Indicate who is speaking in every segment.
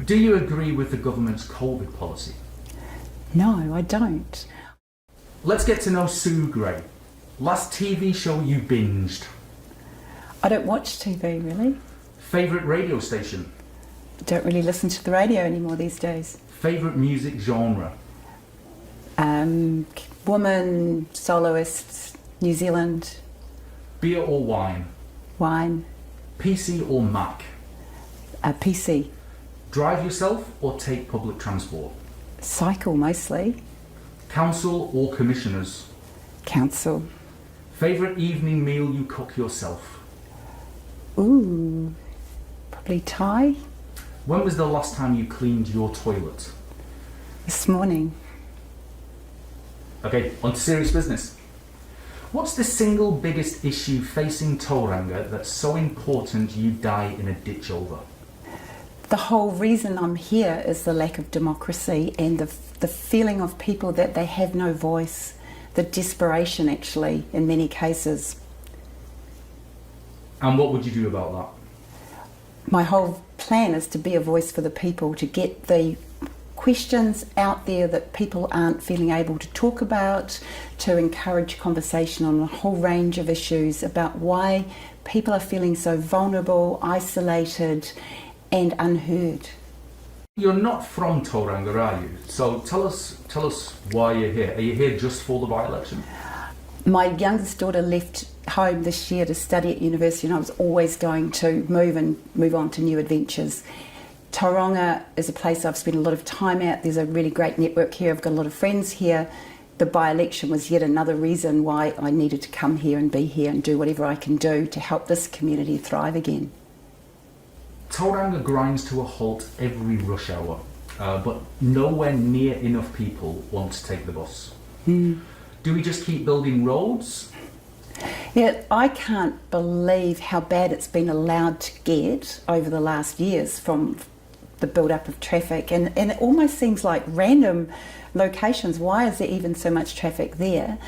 Speaker 1: Do you agree with the government's COVID policy?
Speaker 2: No, I don't.
Speaker 1: Let's get to know Sue Gray. Last TV show you binged?
Speaker 2: I don't watch TV, really.
Speaker 1: Favourite radio station?
Speaker 2: Don't really listen to the radio anymore these days.
Speaker 1: Favourite music genre?
Speaker 2: Woman, soloists, New Zealand,
Speaker 1: Beer or wine?
Speaker 2: wine,
Speaker 1: PC or Mac?
Speaker 2: PC,
Speaker 1: Drive yourself or take public transport?
Speaker 2: cycle mostly,
Speaker 1: Council or commissioners?
Speaker 2: council.
Speaker 1: Favourite evening meal you cook yourself?
Speaker 2: Ooh, probably Thai
Speaker 1: When was the last time you cleaned your toilet?
Speaker 2: this morning.
Speaker 1: Okay, on to serious business. What's the single biggest issue facing Tauranga that's so important you die in a ditch over?
Speaker 2: The whole reason I'm here is the lack of democracy and the feeling of people that they have no voice, the desperation actually in many cases.
Speaker 1: And what would you do about that?
Speaker 2: My whole plan is to be a voice for the people, to get the questions out there that people aren't feeling able to talk about, to encourage conversation on a whole range of issues about why people are feeling so vulnerable, isolated and unheard.
Speaker 1: You're not from Tauranga, are you? So tell us why you're here. Are you here just for the by-election?
Speaker 2: My youngest daughter left home this year to study at university, and I was always going to move on to new adventures. Tauranga is a place I've spent a lot of time at. There's a really great network here. I've got a lot of friends here. The by-election was yet another reason why I needed to come here and be here and do whatever I can do to help this community thrive again.
Speaker 1: Tauranga grinds to a halt every rush hour, but nowhere near enough people want to take the bus. Do we just keep building roads?
Speaker 2: Yeah, I can't believe how bad it's been allowed to get over the last years from the build-up of traffic, and it almost seems like random locations. Why is there even so much traffic there?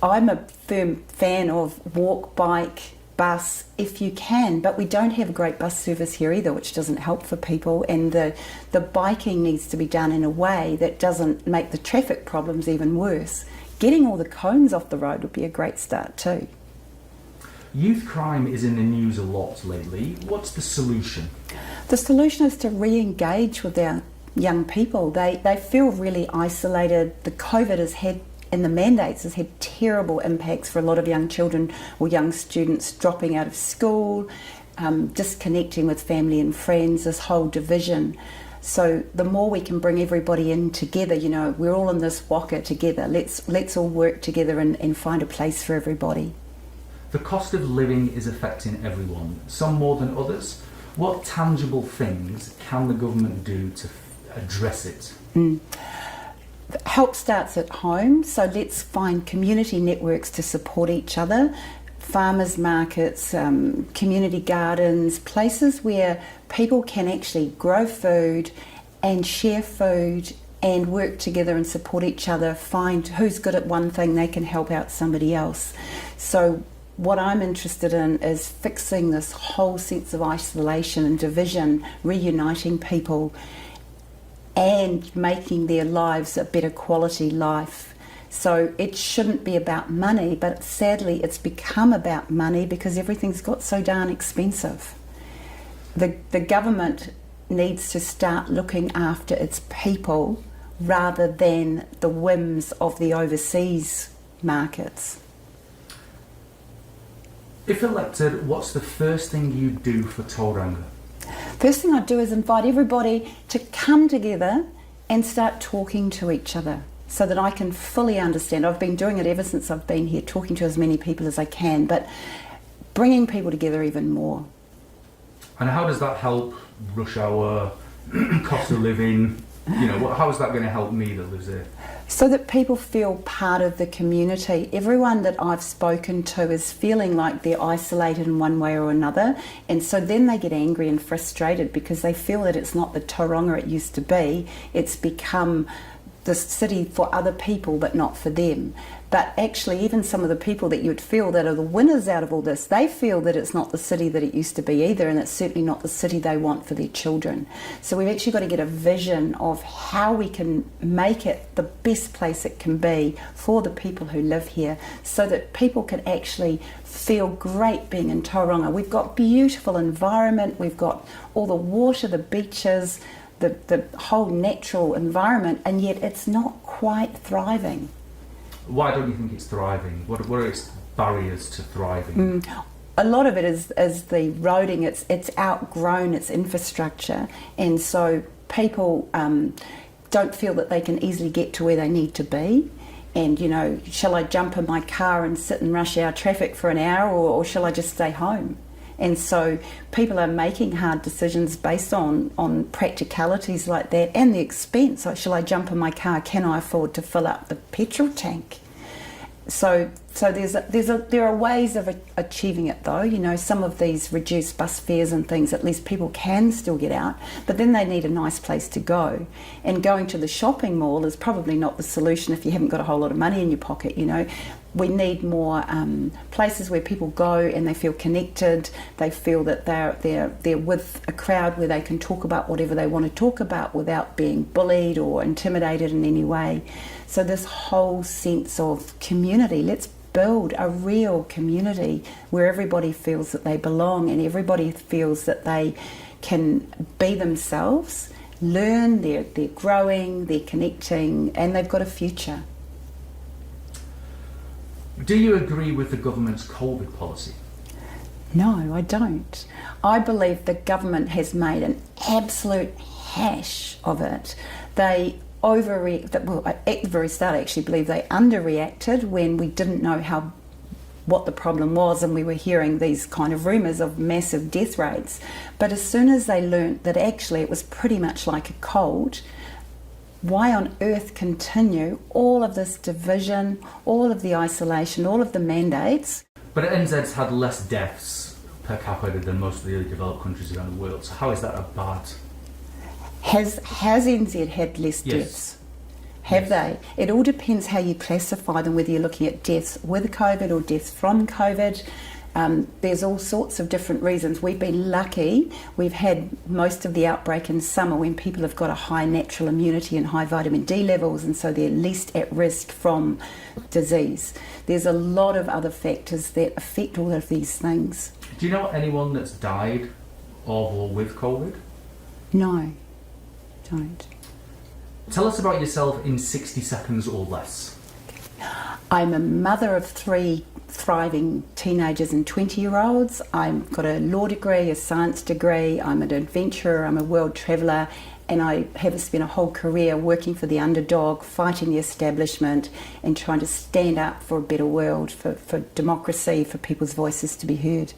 Speaker 2: I'm a firm fan of walk, bike, bus if you can, but we don't have a great bus service here either, which doesn't help for people, and the biking needs to be done in a way that doesn't make the traffic problems even worse. Getting all the cones off the road would be a great start too.
Speaker 1: Youth crime is in the news a lot lately. What's the solution?
Speaker 2: The solution is to re-engage with our young people. They feel really isolated. The COVID has had, and the mandates has had terrible impacts for a lot of young children or young students dropping out of school, disconnecting with family and friends, this whole division. So the more we can bring everybody in together, you know, we're all in this waka together. Let's all work together and find a place for everybody.
Speaker 1: The cost of living is affecting everyone, some more than others. What tangible things can the government do to address it?
Speaker 2: Help starts at home, so let's find community networks to support each other. Farmers markets, community gardens, places where people can actually grow food and share food and work together and support each other, find who's good at one thing, they can help out somebody else. So what I'm interested in is fixing this whole sense of isolation and division, reuniting people and making their lives a better quality life. So it shouldn't be about money, but sadly it's become about money because everything's got so darn expensive. The government needs to start looking after its people rather than the whims of the overseas markets.
Speaker 1: If elected, what's the first thing you do for Tauranga?
Speaker 2: First thing I'd do is invite everybody to come together and start talking to each other so that I can fully understand. I've been doing it ever since I've been here, talking to as many people as I can, but bringing people together even more.
Speaker 1: And how does that help rush hour, cost of living? You know, how is that going to help me that lives there?
Speaker 2: So that people feel part of the community. Everyone that I've spoken to is feeling like they're isolated in one way or another, and so then they get angry and frustrated because they feel that it's not the Tauranga it used to be. It's become this city for other people but not for them. But actually, even some of the people that you'd feel that are the winners out of all this, they feel that it's not the city that it used to be either, and it's certainly not the city they want for their children. So we've actually got to get a vision of how we can make it the best place it can be for the people who live here, so that people can actually feel great being in Tauranga. We've got beautiful environment, we've got all the water, the beaches, the whole natural environment, and yet it's not quite thriving.
Speaker 1: Why don't you think it's thriving? What are its barriers to thriving?
Speaker 2: A lot of it is the roading. It's outgrown its infrastructure, and so people don't feel that they can easily get to where they need to be. And, you know, shall I jump in my car and sit in rush hour traffic for an hour, or shall I just stay home? And so people are making hard decisions based on practicalities like that, and the expense. So shall I jump in my car? Can I afford to fill up the petrol tank? So there are ways of achieving it, though. You know, some of these reduced bus fares and things, at least people can still get out, but then they need a nice place to go. And going to the shopping mall is probably not the solution if you haven't got a whole lot of money in your pocket, you know. We need more places where people go and they feel connected. They feel that they're with a crowd where they can talk about whatever they want to talk about without being bullied or intimidated in any way. So this whole sense of community, let's build a real community where everybody feels that they belong and everybody feels that they can be themselves, learn, they're growing, they're connecting, and they've got a future.
Speaker 1: Do you agree with the government's COVID policy?
Speaker 2: No, I don't. I believe the government has made an absolute hash of it. They overreacted. Well, at the very start, I actually believe they underreacted when we didn't know what the problem was, and we were hearing these kind of rumours of massive death rates. But as soon as they learnt that actually it was pretty much like a cold, why on earth continue all of this division, all of the isolation, all of the mandates?
Speaker 1: But NZ's had less deaths per capita than most of the other developed countries around the world. So how is that a bad?
Speaker 2: Has NZ had less deaths? Have they? It all depends how you classify them, whether you're looking at deaths with COVID or deaths from COVID. There's all sorts of different reasons. We've been lucky. We've had most of the outbreak in summer when people have got a high natural immunity and high vitamin D levels, and so they're least at risk from disease. There's a lot of other factors that affect all of these things.
Speaker 1: Do you know anyone that's died of or with COVID?
Speaker 2: No, don't.
Speaker 1: Tell us about yourself in 60 seconds or less.
Speaker 2: I'm a mother of 3 thriving teenagers and 20-year-olds. I've got a law degree, a science degree, I'm an adventurer, I'm a world traveller, and I have spent a whole career working for the underdog, fighting the establishment and trying to stand up for a better world, for democracy, for people's voices to be heard.